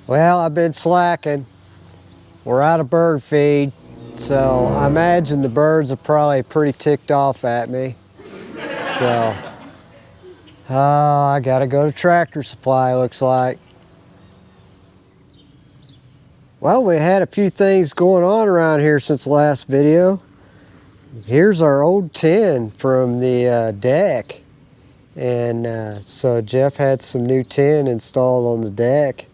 Well, I've been slacking. We're out of bird feed, so I imagine the birds are probably pretty ticked off at me. So, I gotta go to Tractor Supply, looks like. Well, we had a few things going on around here since the last video. Here's our old tin from the deck. And so Jeff had some new tin installed on the deck.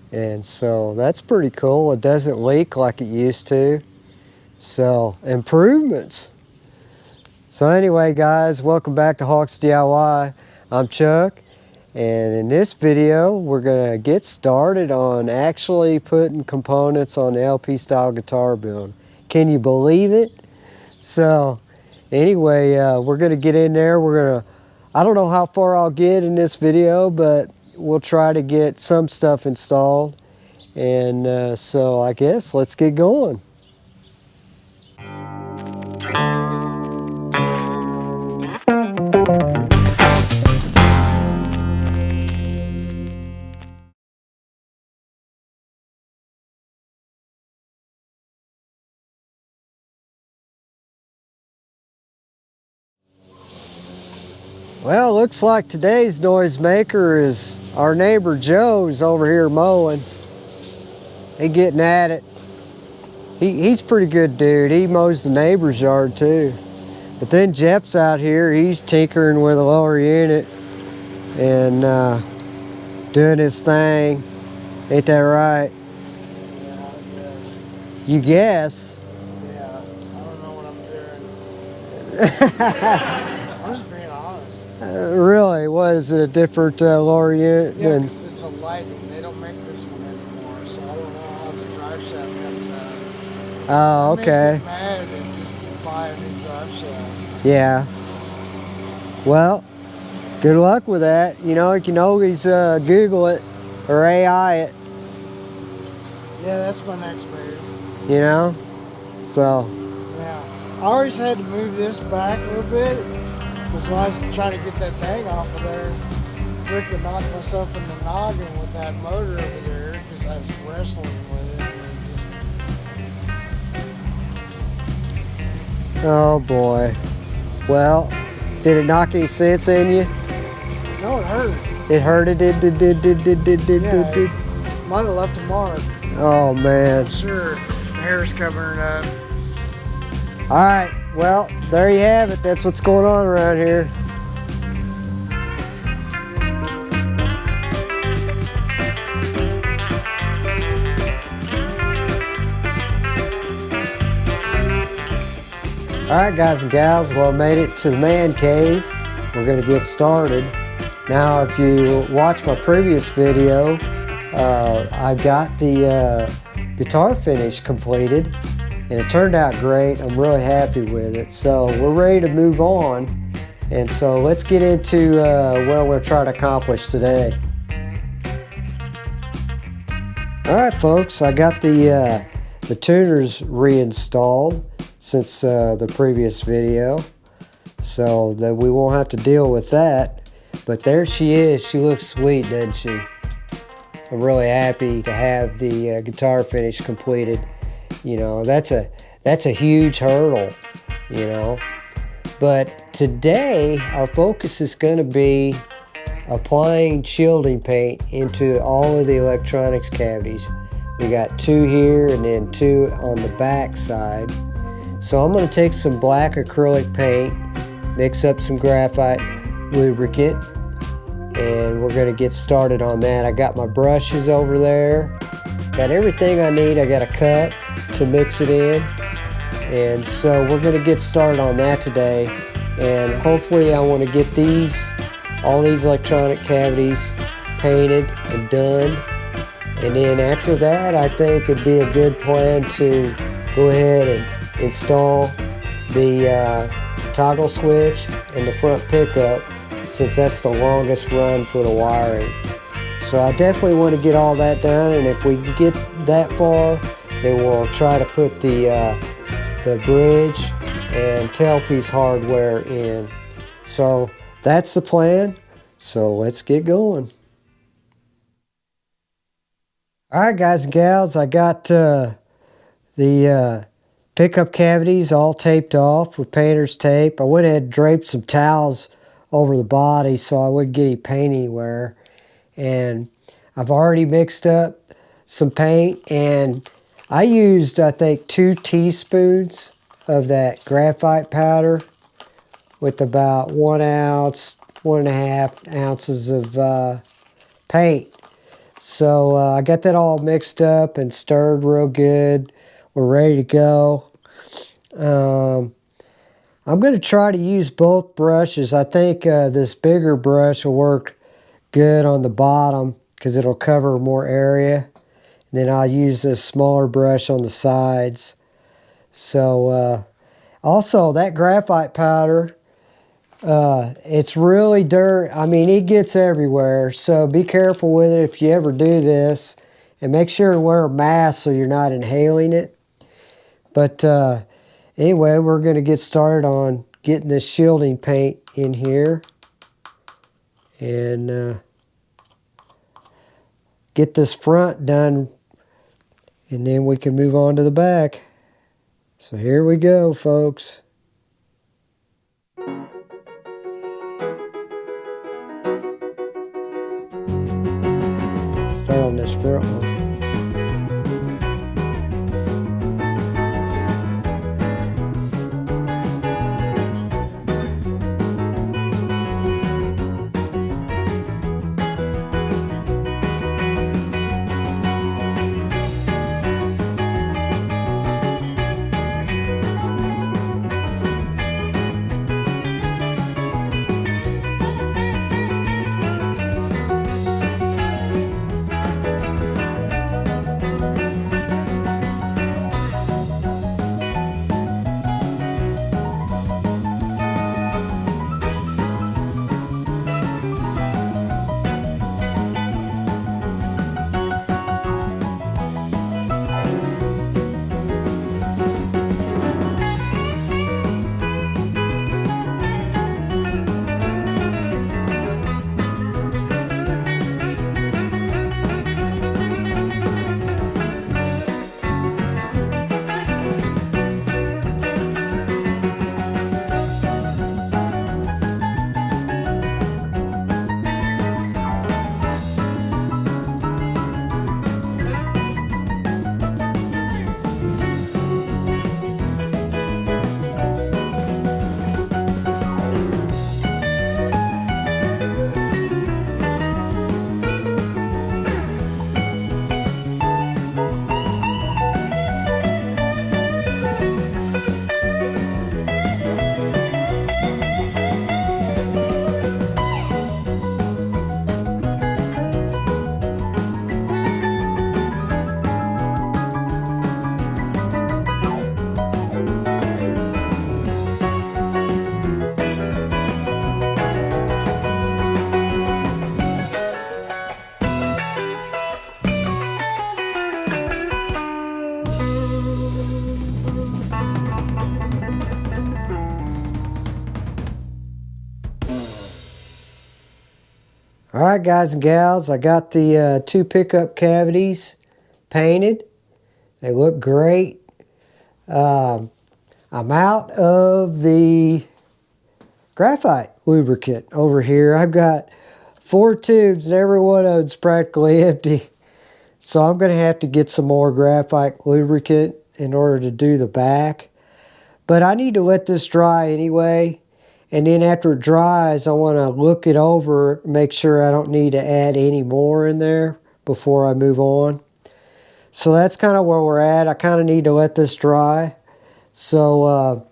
And so that's pretty cool. It doesn't leak like it used to. So improvements. So anyway, guys, welcome back to HawksDIY. I'm Chuck, and in this video we're gonna get started on actually putting components on the LP style guitar build. Can you believe it? So anyway, we're gonna get in there. I don't know how far I'll get in this video, but we'll try to get some stuff installed. And so I guess let's get going. Well, looks like today's noisemaker is our neighbor Joe's over here mowing. He getting at it. He's a pretty good dude. He mows the neighbor's yard too. But then Jeff's out here. He's tinkering with a lower unit and doing his thing. Ain't that right? Yeah, I guess. You guess? Yeah, I don't know what I'm doing. I'm just being honest. Really? What is it? A different lower unit? Yeah, because it's a lighting. They don't make this one anymore, so I don't know how the drive shaft comes out. Oh, okay. I may get mad and just buy a new drive shaft. Yeah. Well, good luck with that. You know, you can always Google it or AI it. Yeah, that's my next move. You know? So. Yeah. I always had to move this back a little bit because when I was trying to get that thing off of there, freaking knocked myself in the noggin with that motor over there because I was wrestling with it. Oh boy. Well, did it knock any sense in you? No, it hurt. It hurt. It did. Yeah, it might have left a mark. Oh man. I'm sure the hair's covering it up. All right. Well, there you have it. That's what's going on around here. All right, guys and gals, well, I made it to the man cave. We're gonna get started. Now, if you watch my previous video, I got the guitar finish completed, and it turned out great. I'm really happy with it. So we're ready to move on. And so let's get into what I'm gonna try to accomplish today. All right, folks, I got the tuners reinstalled since the previous video, so that we won't have to deal with that. But there she is. She looks sweet, doesn't she? I'm really happy to have the guitar finish completed. You know, that's a huge hurdle, you know. But today our focus is going to be applying shielding paint into all of the electronics cavities. We got 2 here and then 2 on the back side. So I'm going to take some black acrylic paint, mix up some graphite lubricant, and we're going to get started on that. I got my brushes over there, got everything I need. I got a cup to mix it in, and so we're going to get started on that today. And hopefully I want to get all these electronic cavities painted and done, and then after that I think it'd be a good plan to go ahead and install the toggle switch and the front pickup, since that's the longest run for the wiring. So I definitely want to get all that done, and if we can get that far, then we'll try to put the bridge and tailpiece hardware in. So that's the plan. So let's get going. All right, guys and gals, I got the pickup cavities all taped off with painter's tape. I went ahead and draped some towels over the body so I wouldn't get any paint anywhere. And I've already mixed up some paint, and I used, I think, 2 teaspoons of that graphite powder with about 1 ounce, 1.5 ounces of paint. So I got that all mixed up and stirred real good. We're ready to go. I'm going to try to use both brushes. I think this bigger brush will work good on the bottom because it'll cover more area. And then I'll use this smaller brush on the sides. So also that graphite powder, it's really dirt. I mean, it gets everywhere. So be careful with it if you ever do this. And make sure to wear a mask so you're not inhaling it. But anyway, we're going to get started on getting this shielding paint in here. And get this front done. And then we can move on to the back. So here we go, folks. Start on this front one. All right, guys and gals, I got the 2 pickup cavities painted. They look great. I'm out of the graphite lubricant over here. I've got 4 tubes and every one of them's practically empty. So I'm going to have to get some more graphite lubricant in order to do the back. But I need to let this dry anyway. And then after it dries, I want to look it over, make sure I don't need to add any more in there before I move on. So that's kind of where we're at. I kind of need to let this dry. So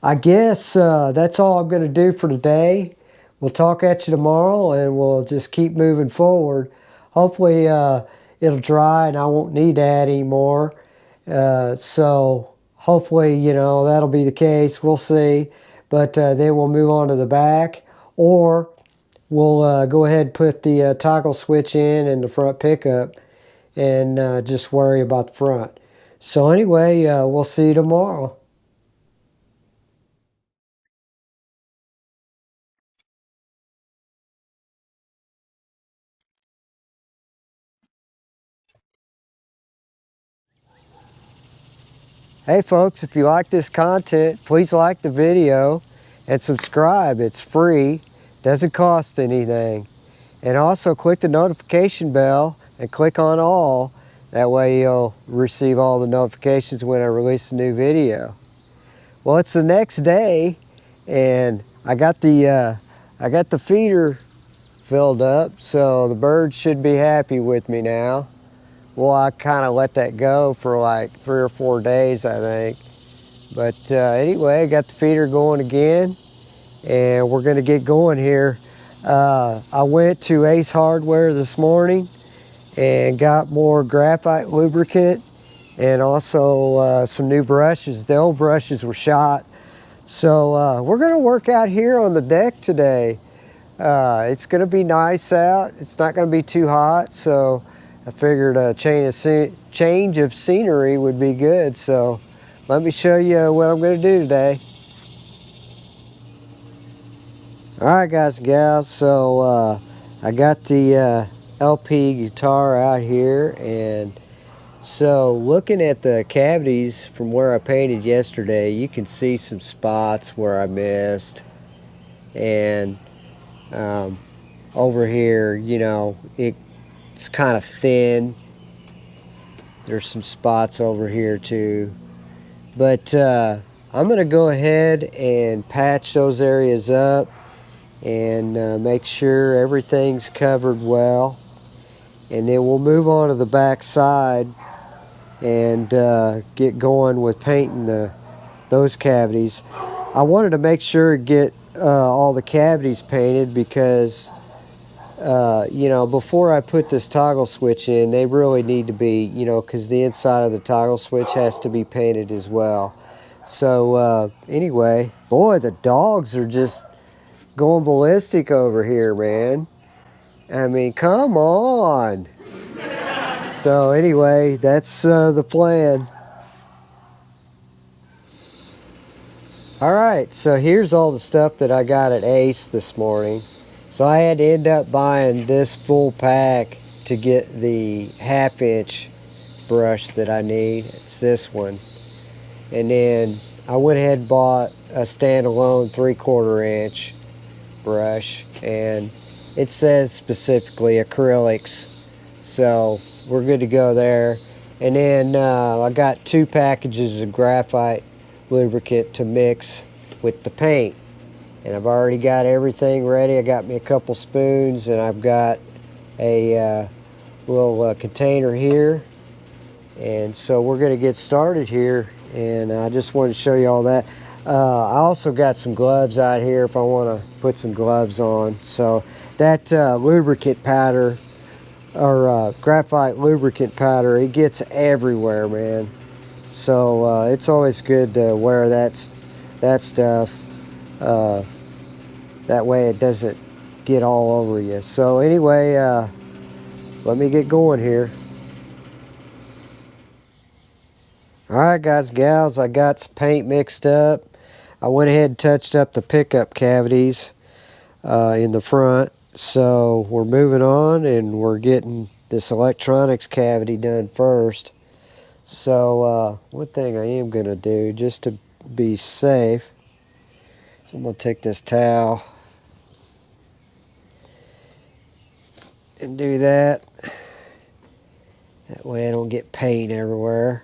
I guess that's all I'm going to do for today. We'll talk at you tomorrow, and we'll just keep moving forward. Hopefully it'll dry and I won't need to add any more. So hopefully, you know, that'll be the case. We'll see. But then we'll move on to the back, or we'll go ahead and put the toggle switch in the front pickup and just worry about the front. So anyway, we'll see you tomorrow. Hey folks, if you like this content, please like the video and subscribe. It's free, doesn't cost anything. And also click the notification bell and click on all. That way you'll receive all the notifications when I release a new video. Well, it's the next day and I got the feeder filled up, so the birds should be happy with me now. Well, I kind of let that go for like 3 or 4 days, I think. But anyway, I got the feeder going again, and we're gonna get going here. I went to Ace Hardware this morning and got more graphite lubricant and also some new brushes. The old brushes were shot. So we're gonna work out here on the deck today. It's gonna be nice out. It's not gonna be too hot, so I figured a change of scenery would be good. So let me show you what I'm going to do today. All right, guys and gals. So I got the LP guitar out here, and so looking at the cavities from where I painted yesterday, you can see some spots where I missed, and over here, you know, it's kind of thin. There's some spots over here too. But I'm going to go ahead and patch those areas up and make sure everything's covered well. And then we'll move on to the back side and get going with painting those cavities. I wanted to make sure to get all the cavities painted because you know, before I put this toggle switch in, they really need to be, you know, because the inside of the toggle switch has to be painted as well. So anyway, boy, the dogs are just going ballistic over here, man. I mean, come on. So anyway, that's the plan. All right, so here's all the stuff that I got at Ace this morning. So I had to end up buying this full pack to get the 1/2-inch brush that I need. It's this one. And then I went ahead and bought a standalone 3/4 inch brush, and it says specifically acrylics. So we're good to go there. And then I got 2 packages of graphite lubricant to mix with the paint. And I've already got everything ready. I got me a couple spoons, and I've got a little container here. And so we're going to get started here, and I just wanted to show you all that. I also got some gloves out here if I want to put some gloves on. So that lubricant powder, or graphite lubricant powder, it gets everywhere, man. So it's always good to wear that stuff. That way it doesn't get all over you. So anyway, let me get going here. Alright guys and gals, I got some paint mixed up. I went ahead and touched up the pickup cavities in the front. So we're moving on, and we're getting this electronics cavity done first. So one thing I am going to do, just to be safe, so I'm going to take this towel and do that. That way I don't get paint everywhere.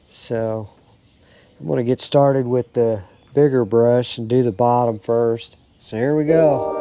So I'm going to get started with the bigger brush and do the bottom first. So here we go.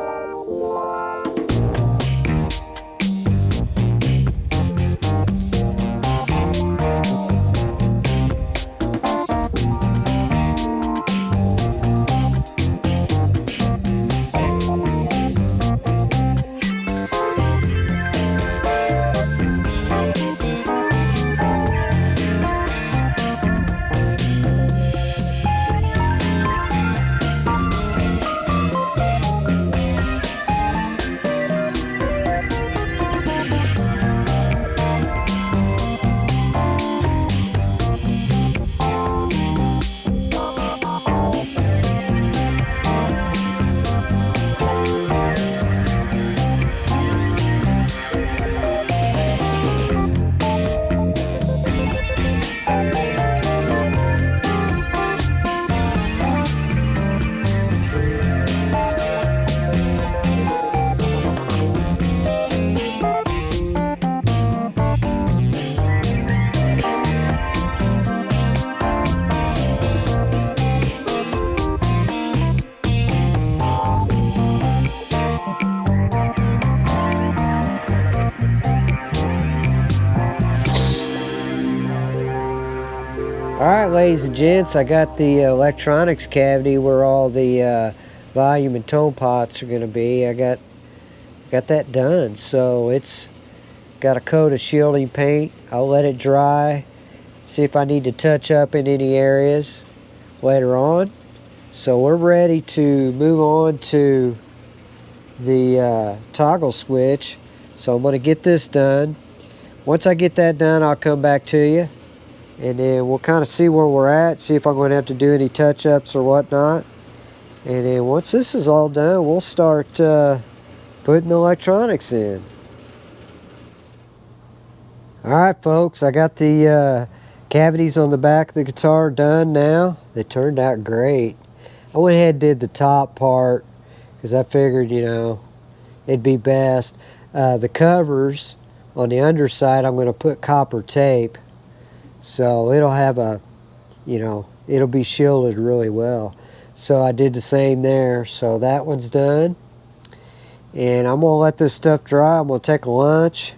Alright, ladies and gents, I got the electronics cavity where all the volume and tone pots are going to be. I got that done. So it's got a coat of shielding paint. I'll let it dry, see if I need to touch up in any areas later on. So we're ready to move on to the toggle switch. So I'm going to get this done. Once I get that done, I'll come back to you. And then we'll kind of see where we're at, see if I'm going to have to do any touch-ups or whatnot. And then once this is all done, we'll start putting the electronics in. Alright folks, I got the cavities on the back of the guitar done now. They turned out great. I went ahead and did the top part because I figured, you know, it'd be best. The covers on the underside, I'm going to put copper tape. So it'll have a, you know, it'll be shielded really well. So I did the same there. So that one's done. And I'm going to let this stuff dry. I'm going to take a lunch.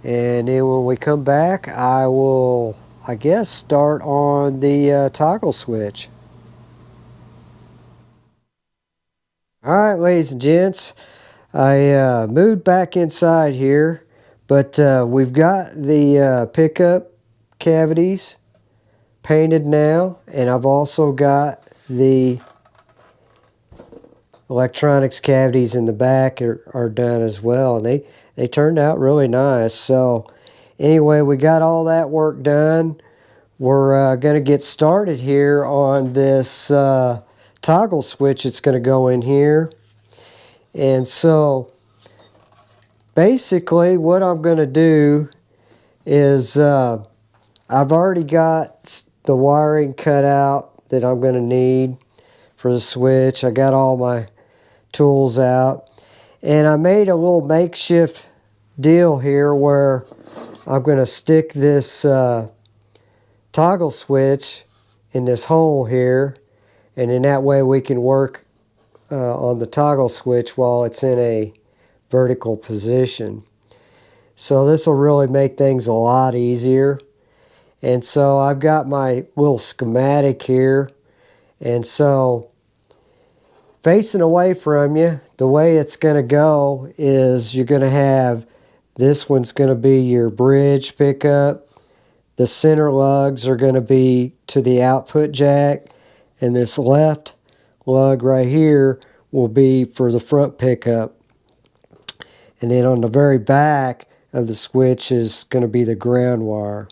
And then when we come back, I will, I guess, start on the toggle switch. Alright, ladies and gents. I moved back inside here. But we've got the pickup cavities painted now, and I've also got the electronics cavities in the back are done as well, and they turned out really nice. So anyway, we got all that work done. We're going to get started here on this toggle switch. It's going to go in here, and so basically what I'm going to do is I've already got the wiring cut out that I'm going to need for the switch. I got all my tools out. And I made a little makeshift deal here where I'm going to stick this toggle switch in this hole here. And in that way we can work on the toggle switch while it's in a vertical position. So this will really make things a lot easier. And so I've got my little schematic here. And so facing away from you, the way it's going to go is you're going to have, this one's going to be your bridge pickup. The center lugs are going to be to the output jack. And this left lug right here will be for the front pickup. And then on the very back of the switch is going to be the ground wire.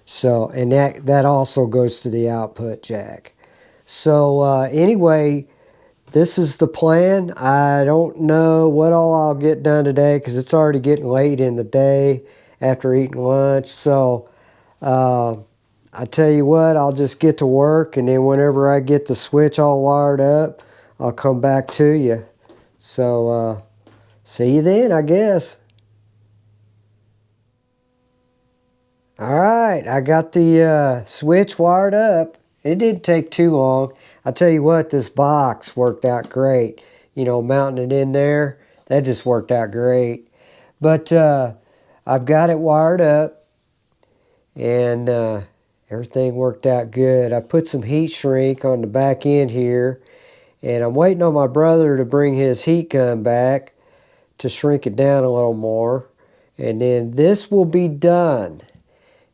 So, and that also goes to the output jack. So anyway, this is the plan. I don't know what all I'll get done today because it's already getting late in the day after eating lunch. So I tell you what, I'll just get to work, and then whenever I get the switch all wired up, I'll come back to you. So see you then, I guess. Alright, I got the switch wired up. It didn't take too long. I tell you what, this box worked out great. You know, mounting it in there, that just worked out great. But I've got it wired up, and everything worked out good. I put some heat shrink on the back end here, and I'm waiting on my brother to bring his heat gun back to shrink it down a little more. And then this will be done.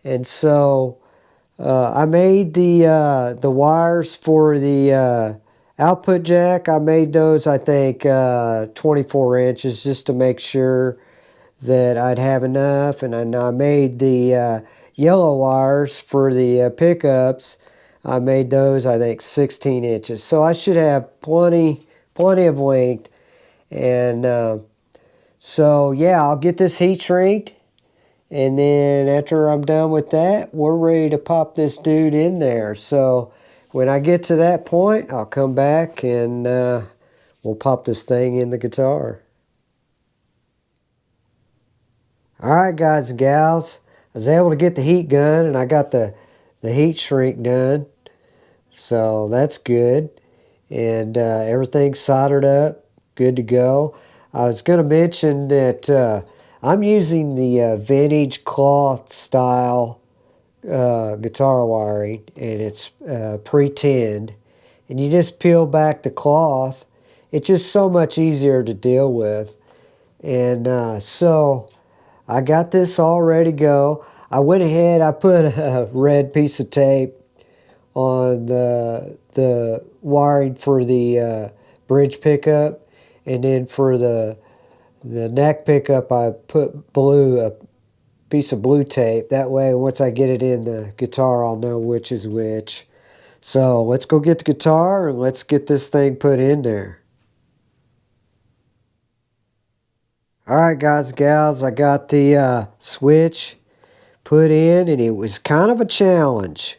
And so I made the wires for the output jack. I made those, I think, 24 inches just to make sure that I'd have enough. And I made the yellow wires for the pickups. I made those, I think, 16 inches. So I should have plenty of length. And so, yeah, I'll get this heat shrinked. And then after I'm done with that, we're ready to pop this dude in there. So when I get to that point, I'll come back and we'll pop this thing in the guitar. Alright guys and gals, I was able to get the heat gun and I got the heat shrink done. So that's good. And everything's soldered up, good to go. I was going to mention that I'm using the vintage cloth style guitar wiring, and it's pre-tinned, and you just peel back the cloth. It's just so much easier to deal with. And so I got this all ready to go. I went ahead, I put a red piece of tape on the wiring for the bridge pickup, and then for the neck pickup I put a piece of blue tape. That way once I get it in the guitar, I'll know which is which. So let's go get the guitar and let's get this thing put in there. Alright guys and gals, I got the switch put in, and it was kind of a challenge.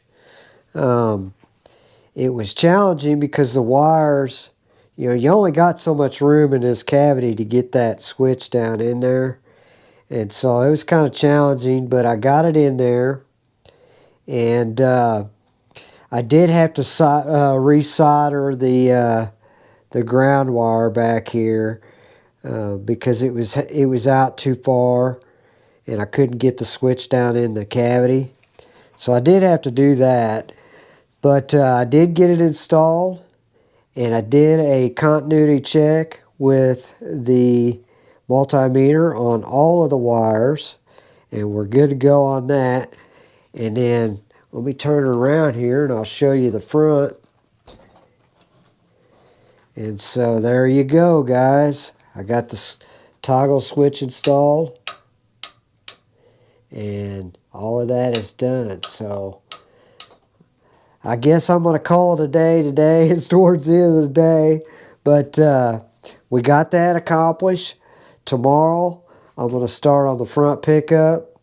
It was challenging because the wires, you only got so much room in this cavity to get that switch down in there. And so it was kind of challenging, but I got it in there. And I did have to resolder the ground wire back here because it was out too far, and I couldn't get the switch down in the cavity. So I did have to do that. But I did get it installed, and I did a continuity check with the multimeter on all of the wires, and we're good to go on that. And then let me turn it around here and I'll show you the front. And so there you go, guys. I got the toggle switch installed, and all of that is done. So I guess I'm going to call it a day today. It's towards the end of the day. But we got that accomplished. Tomorrow, I'm going to start on the front pickup.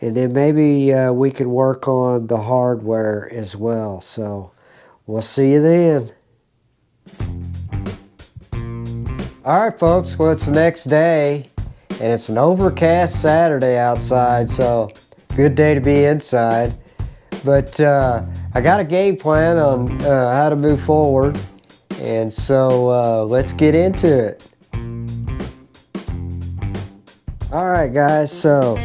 And then maybe we can work on the hardware as well. So we'll see you then. Alright folks, well it's the next day. And it's an overcast Saturday outside. So good day to be inside. But I got a game plan on how to move forward, and so let's get into it. Alright guys, so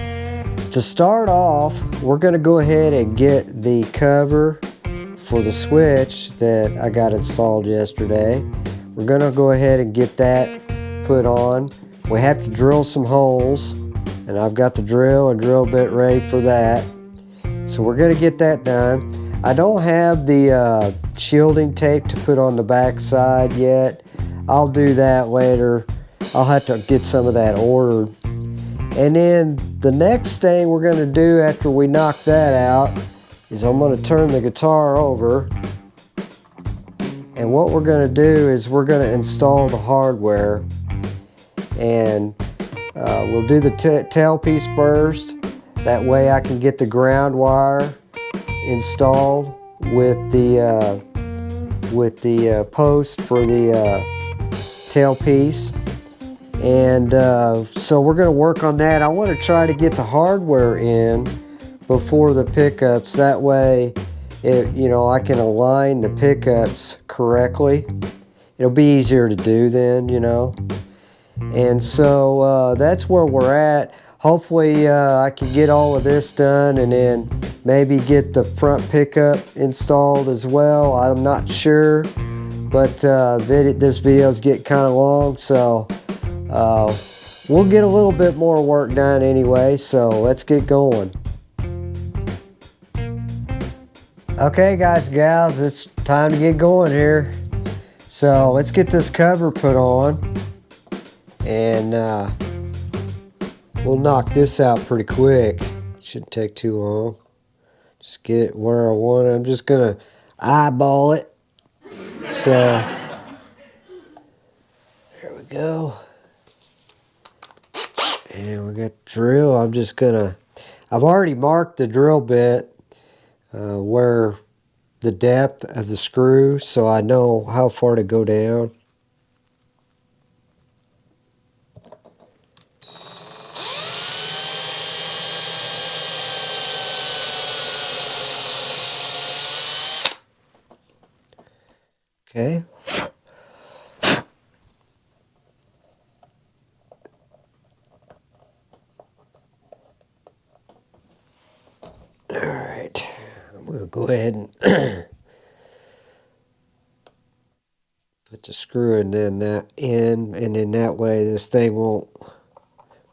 to start off, we're going to go ahead and get the cover for the switch that I got installed yesterday. We're going to go ahead and get that put on. We have to drill some holes, and I've got the drill and drill bit ready for that. So we're going to get that done. I don't have the shielding tape to put on the back side yet. I'll do that later. I'll have to get some of that ordered. And then the next thing we're going to do after we knock that out is I'm going to turn the guitar over. And what we're going to do is we're going to install the hardware. And we'll do the tail piece first. That way I can get the ground wire installed with the post for the tail piece. And so we're going to work on that. I want to try to get the hardware in before the pickups. That way, I can align the pickups correctly. It'll be easier to do then, And so that's where we're at. Hopefully I can get all of this done and then maybe get the front pickup installed as well. I'm not sure, but this video is getting kind of long, so we'll get a little bit more work done anyway, so let's get going. Okay guys, gals, it's time to get going here. So let's get this cover put on, and we'll knock this out pretty quick. Shouldn't take too long. Just get it where I want it. I'm just gonna eyeball it. So there we go. And we got the drill. I've already marked the drill bit where the depth of the screw, so I know how far to go down. Okay. All right. We'll go ahead and put the screw in, then that in, and then that way this thing won't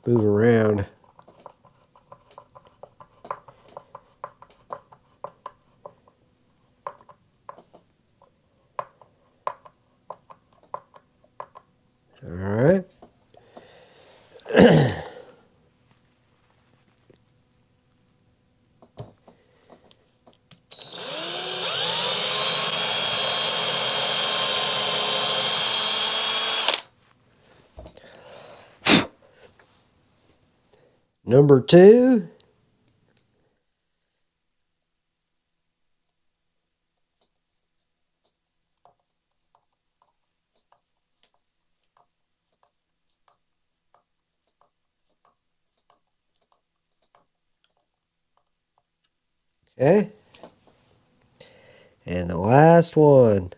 move around. All right. Number 2. Okay. And the last one.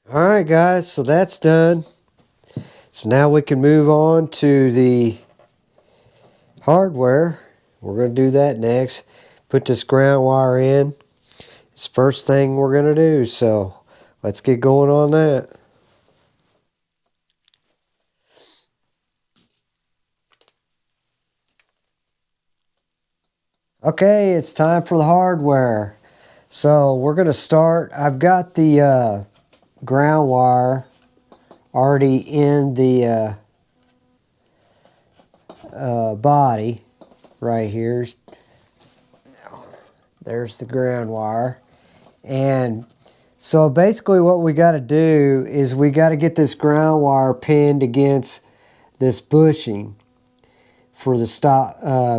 Alright guys, so that's done. So now we can move on to the hardware. We're going to do that next. Put this ground wire in. It's the first thing we're going to do, so let's get going on that. Okay, it's time for the hardware. So we're going to start. I've got the ground wire already in the body right here. There's the ground wire. And so basically what we got to do is we got to get this ground wire pinned against this bushing for the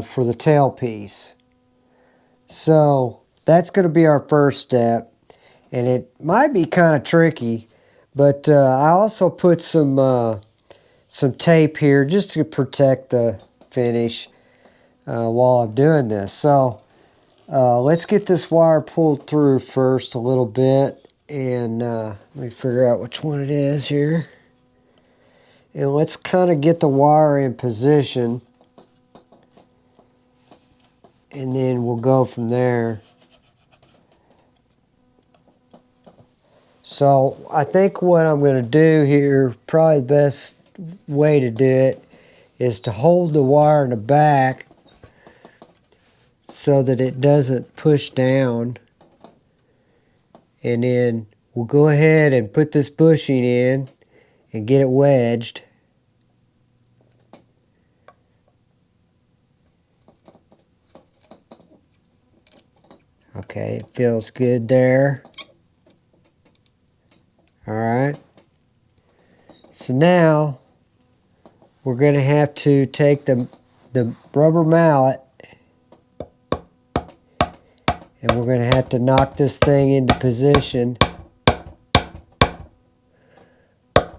for the tailpiece. So that's going to be our first step, and it might be kind of tricky, but I also put some tape here just to protect the finish while I'm doing this. So let's get this wire pulled through first a little bit, and let me figure out which one it is here. And let's kind of get the wire in position, and then we'll go from there. So I think what I'm going to do here, probably the best way to do it, is to hold the wire in the back so that it doesn't push down. And then we'll go ahead and put this bushing in and get it wedged. Okay, it feels good there. Alright. So now we're going to have to take the rubber mallet, and we're going to have to knock this thing into position. A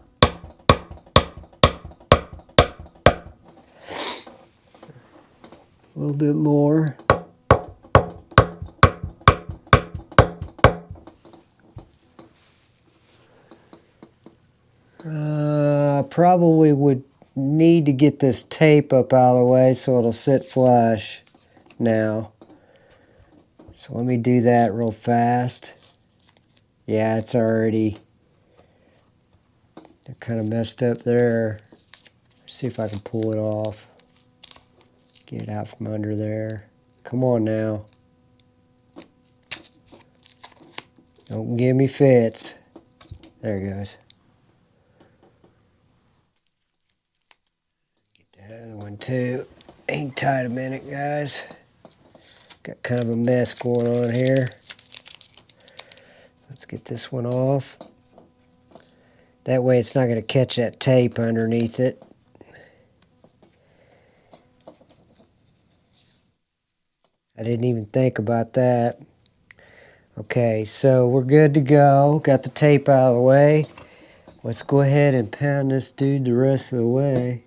little bit more. Probably would need to get this tape up out of the way so it'll sit flush now. So let me do that real fast. Yeah, it's already kind of messed up there. See if I can pull it off. Get it out from under there. Come on now. Don't give me fits. There it goes. Get that other one too. Hang tight a minute, guys. Got kind of a mess going on here. Let's get this one off. That way it's not going to catch that tape underneath it. I didn't even think about that. Okay, so we're good to go. Got the tape out of the way. Let's go ahead and pound this dude the rest of the way.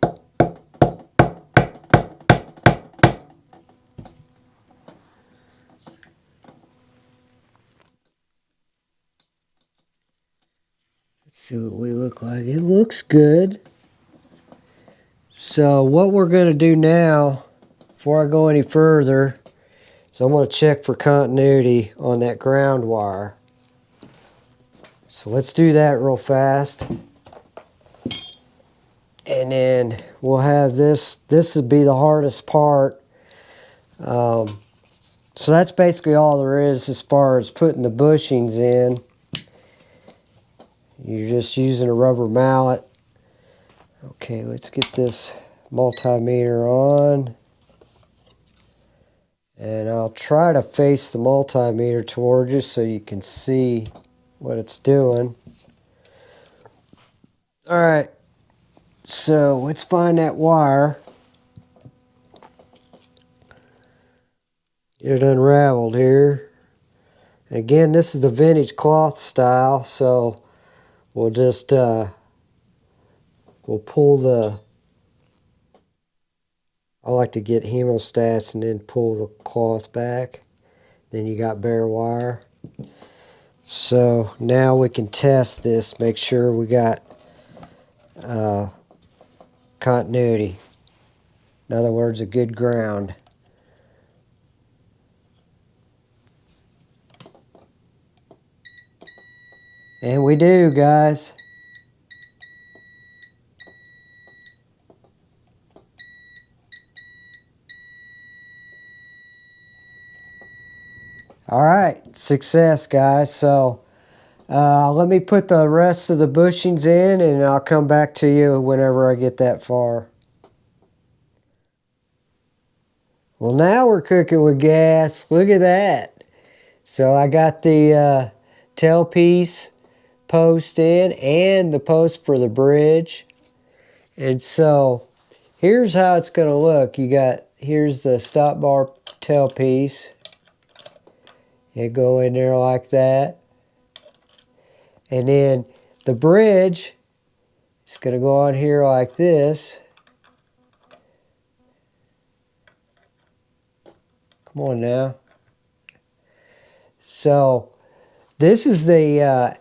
Let's see what we look like. It looks good. So what we're going to do now, before I go any further, is I'm going to check for continuity on that ground wire. So let's do that real fast. And then we'll have this. This would be the hardest part. So that's basically all there is as far as putting the bushings in. You're just using a rubber mallet. Okay, let's get this multimeter on. And I'll try to face the multimeter towards you so you can see what it's doing. Alright, so let's find that wire. Get it unraveled here. And again, this is the vintage cloth style, so we'll just we'll pull the, I like to get hemostats and then pull the cloth back. Then you got bare wire. So now we can test this, make sure we got continuity. In other words, a good ground. And we do, guys. Alright, success, guys. So let me put the rest of the bushings in and I'll come back to you whenever I get that far. Well, now we're cooking with gas. Look at that. So I got the tailpiece post in and the post for the bridge. And so here's how it's going to look. Here's the stop bar tailpiece. You go in there like that. And then the bridge is going to go on here like this. Come on now. So this is the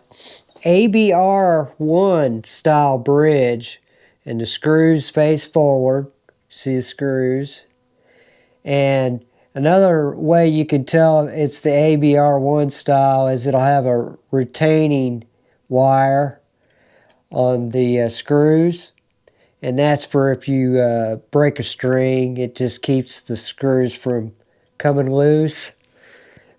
ABR1 style bridge, and the screws face forward. See the screws. And another way you can tell it's the ABR1 style is it'll have a retaining wire on the screws, and that's for if you break a string, it just keeps the screws from coming loose.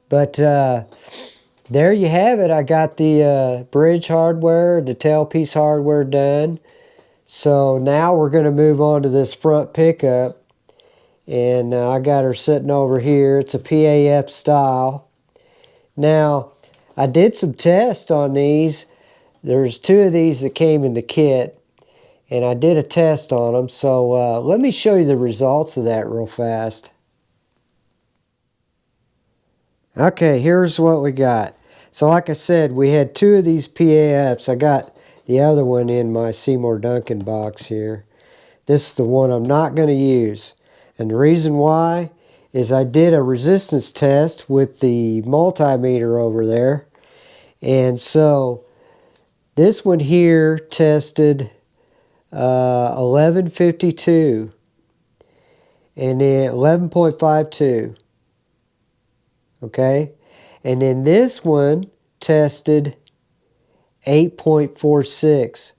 But there you have it. I got the bridge hardware, the tailpiece hardware done. So now we're going to move on to this front pickup, and I got her sitting over here. It's a PAF style. Now I did some tests on these. There's two of these that came in the kit, and I did a test on them. So let me show you the results of that real fast. Okay, here's what we got. So like I said, we had two of these PAFs. I got the other one in my Seymour Duncan box here. This is the one I'm not going to use. And the reason why is I did a resistance test with the multimeter over there. And so this one here tested 1152 and then 11.52. Okay, and then this one tested 8.46.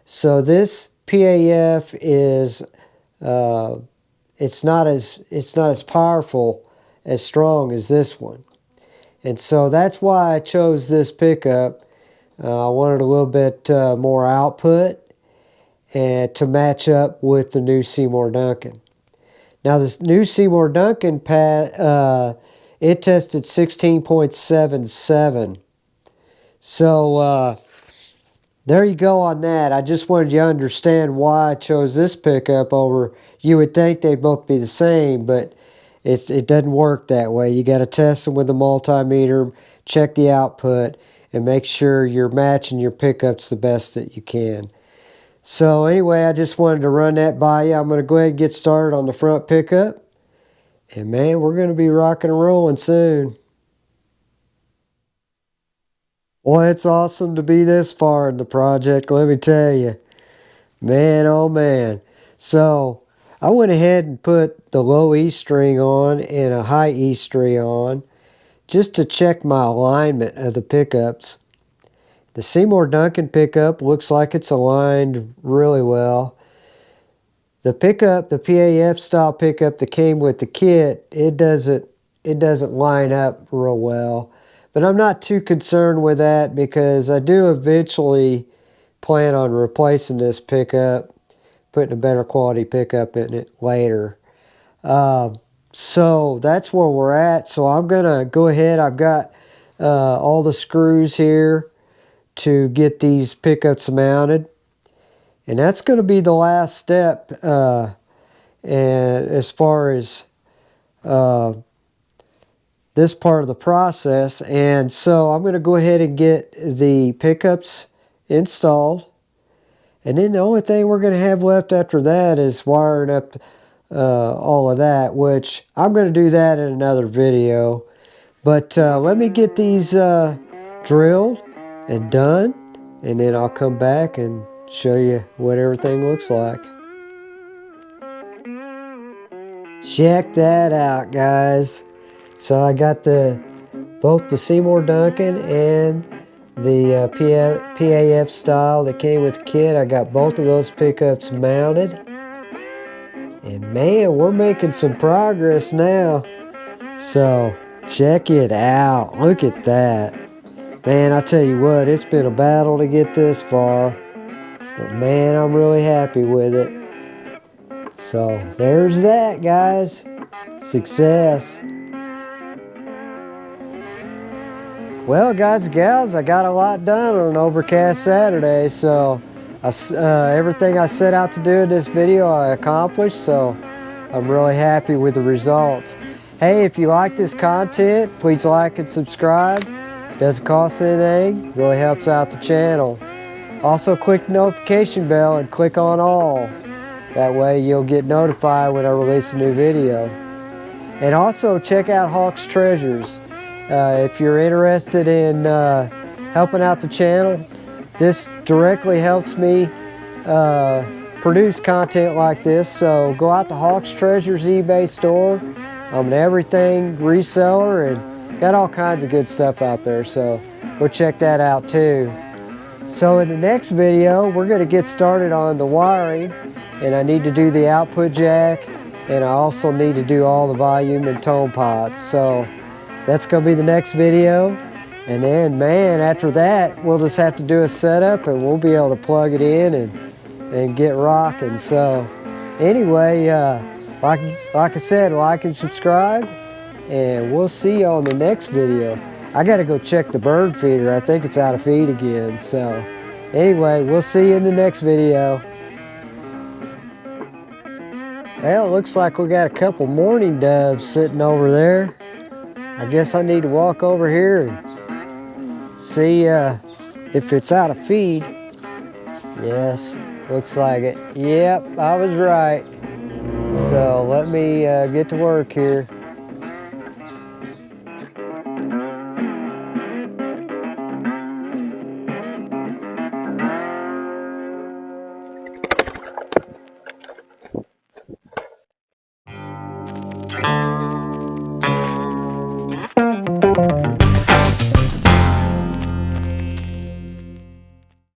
So this PAF is it's not as powerful, as strong as this one, and so that's why I chose this pickup. I wanted a little bit more output and to match up with the new Seymour Duncan. Now this new Seymour Duncan it tested 16.77. So there you go on that. I just wanted you to understand why I chose this pickup over. You would think they'd both be the same, but it doesn't work that way. You got to test them with a multimeter, check the output, and make sure you're matching your pickups the best that you can. So anyway, I just wanted to run that by you. I'm going to go ahead and get started on the front pickup. And man, we're going to be rocking and rolling soon. Well, it's awesome to be this far in the project, let me tell you. Man, oh man. So, I went ahead and put the low E string on and a high E string on just to check my alignment of the pickups. The Seymour Duncan pickup looks like it's aligned really well. The pickup, the PAF style pickup that came with the kit, it doesn't line up real well. But I'm not too concerned with that because I do eventually plan on replacing this pickup, putting a better quality pickup in it later. So that's where we're at. So I'm going to go ahead. I've got all the screws here to get these pickups mounted. And that's going to be the last step and as far as this part of the process. And so I'm going to go ahead and get the pickups installed. And then the only thing we're going to have left after that is wiring up all of that, which I'm going to do that in another video. But let me get these drilled and done, and then I'll come back and show you what everything looks like. Check that out, guys. So I got both the Seymour Duncan and the PAF style that came with the kit. I got both of those pickups mounted. And man, we're making some progress now. So check it out. Look at that. Man, I tell you what, it's been a battle to get this far. But man, I'm really happy with it. So there's that, guys. Success. Well, guys and gals, I got a lot done on an overcast Saturday, so everything I set out to do in this video I accomplished, so I'm really happy with the results. Hey, if you like this content, please like and subscribe. Doesn't cost anything, really helps out the channel. Also click the notification bell and click on all. That way you'll get notified when I release a new video. And also check out Hawks Treasures. If you're interested in helping out the channel, this directly helps me produce content like this. So go out to Hawks Treasures eBay store. I'm an everything reseller and got all kinds of good stuff out there. So go check that out too. So in the next video, we're going to get started on the wiring, and I need to do the output jack, and I also need to do all the volume and tone pots. So that's going to be the next video. And then, man, after that, we'll just have to do a setup and we'll be able to plug it in and get rocking. So anyway, like I said, like and subscribe, and we'll see you on the next video. I got to go check the bird feeder. I think it's out of feed again. So anyway, we'll see you in the next video. Well, it looks like we got a couple mourning doves sitting over there. I guess I need to walk over here and see if it's out of feed. Yes, looks like it. Yep, I was right. So let me get to work here.